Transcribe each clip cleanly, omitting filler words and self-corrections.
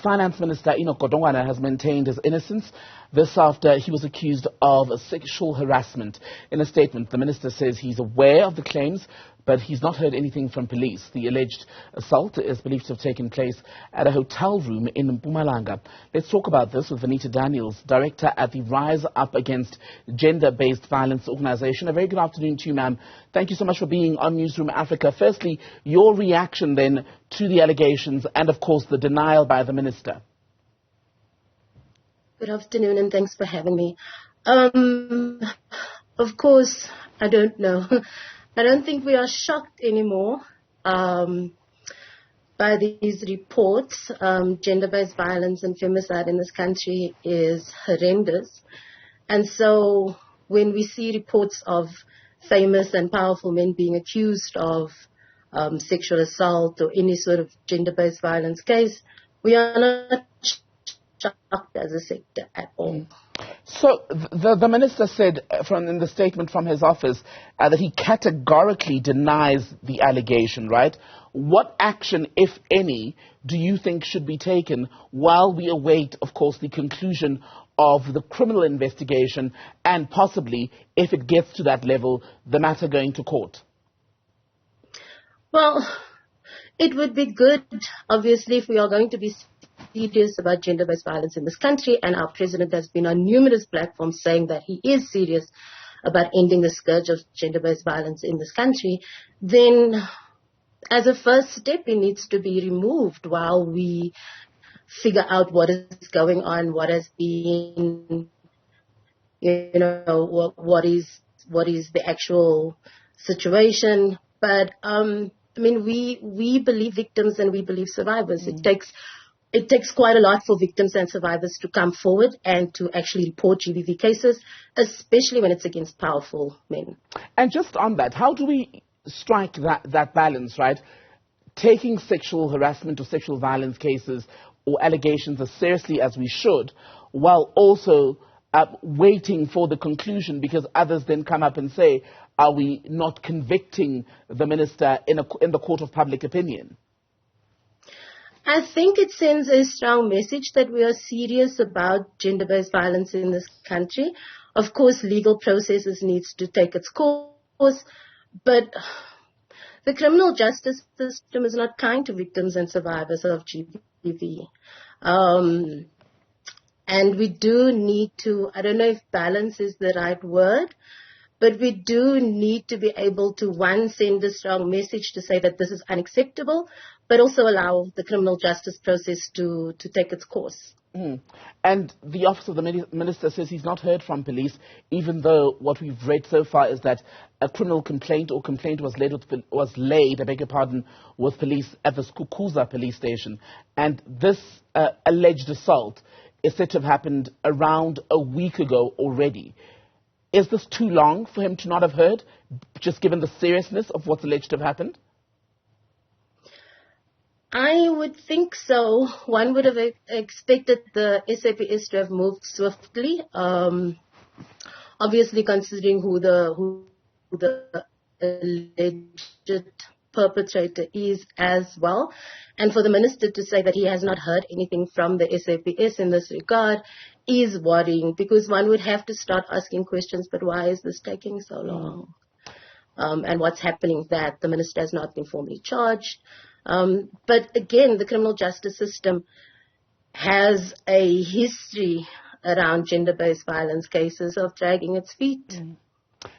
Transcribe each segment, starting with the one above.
Finance Minister Enoch Godongwana has maintained his innocence. This after he was accused of sexual harassment. In a statement, the minister says he's aware of the claims, but he's not heard anything from police. The alleged assault is believed to have taken place at a hotel room in Mpumalanga. Let's talk about this with Vanita Daniels, director at the Rise Up Against Gender-Based Violence organization. A very good afternoon to you, ma'am. Thank you so much for being on Newzroom Afrika. Firstly, your reaction then to the allegations and, of course, the denial by the minister. Good afternoon, and thanks for having me. Of course, I don't know. I don't think we are shocked anymore by these reports. Gender-based violence and femicide in this country is horrendous. And so when we see reports of famous and powerful men being accused of sexual assault or any sort of gender-based violence case, we are not shocked as a sector at all. So the minister said in the statement from his office that he categorically denies the allegation, right? What action, if any, do you think should be taken while we await, of course, the conclusion of the criminal investigation and possibly, if it gets to that level, the matter going to court? Well, it would be good, obviously, if we are going to be serious about gender-based violence in this country, and our president has been on numerous platforms saying that he is serious about ending the scourge of gender-based violence in this country, then as a first step, it needs to be removed while we figure out what is going on, what has been, what is the actual situation. But we believe victims and we believe survivors. It takes quite a lot for victims and survivors to come forward and to actually report GBV cases, especially when it's against powerful men. And just on that, how do we strike that balance, right? Taking sexual harassment or sexual violence cases or allegations as seriously as we should, while also waiting for the conclusion, because others then come up and say, are we not convicting the minister in the court of public opinion? I think it sends a strong message that we are serious about gender-based violence in this country. Of course, legal processes needs to take its course, but the criminal justice system is not kind to victims and survivors of GBV. And we do need to, I don't know if balance is the right word, but we do need to be able to, one, send a strong message to say that this is unacceptable, but also allow the criminal justice process to take its course. And the Office of the Minister says he's not heard from police, even though what we've read so far is that a criminal complaint was laid, with police at the Skukuza police station. And this alleged assault is said to have happened around a week ago already. Is this too long for him to not have heard, just given the seriousness of what's alleged to have happened? I would think so. One would have expected the SAPS to have moved swiftly, obviously considering who the alleged perpetrator is as well. And for the minister to say that he has not heard anything from the SAPS in this regard is worrying, because one would have to start asking questions, but why is this taking so long? And what's happening that the minister has not been formally charged. But again, the criminal justice system has a history around gender-based violence cases of dragging its feet.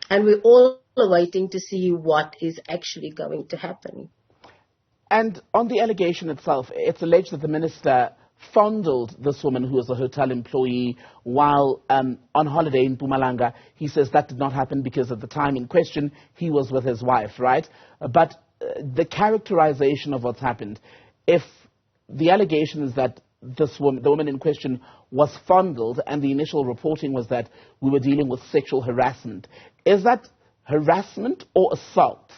And we're all waiting to see what is actually going to happen. And on the allegation itself, it's alleged that the minister fondled this woman who was a hotel employee while on holiday in Mpumalanga. He says that did not happen because at the time in question, he was with his wife, right? But the characterization of what's happened, if the allegation is that the woman in question was fondled and the initial reporting was that we were dealing with sexual harassment, is that harassment or assault?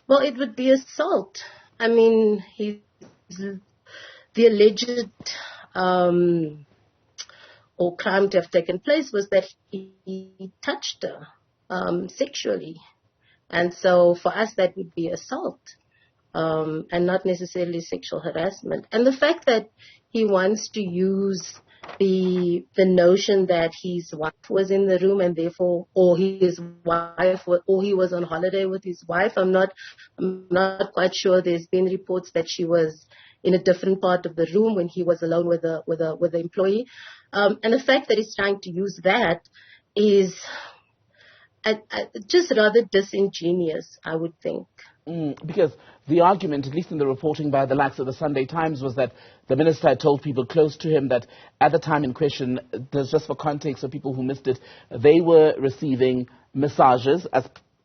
Well, it would be assault. I mean, the alleged or crime to have taken place was that he touched her sexually. And so for us, that would be assault. and not necessarily sexual harassment. And the fact that he wants to use the notion that his wife was in the room and therefore, or his wife, or he was on holiday with his wife. I'm not quite sure. There's been reports that she was in a different part of the room when he was alone with the employee. And the fact that he's trying to use that is just rather disingenuous, I would think. Because the argument, at least in the reporting by the likes of the Sunday Times, was that the minister had told people close to him that at the time in question, there's just for context for people who missed it, they were receiving massages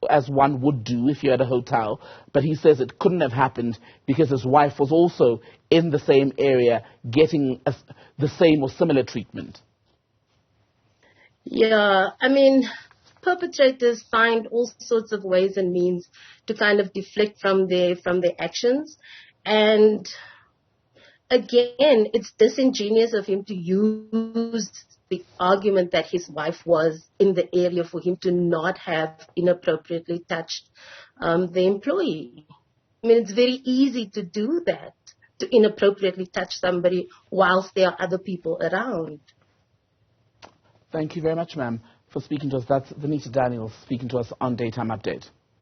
as one would do if you're at a hotel. But he says it couldn't have happened because his wife was also in the same area getting the same or similar treatment. Yeah, I mean, perpetrators find all sorts of ways and means to kind of deflect from their actions. And again, it's disingenuous of him to use the argument that his wife was in the area for him to not have inappropriately touched the employee. I mean, it's very easy to do that, to inappropriately touch somebody whilst there are other people around. Thank you very much, ma'am, for speaking to us. That's Vanita Daniels speaking to us on Daytime Update.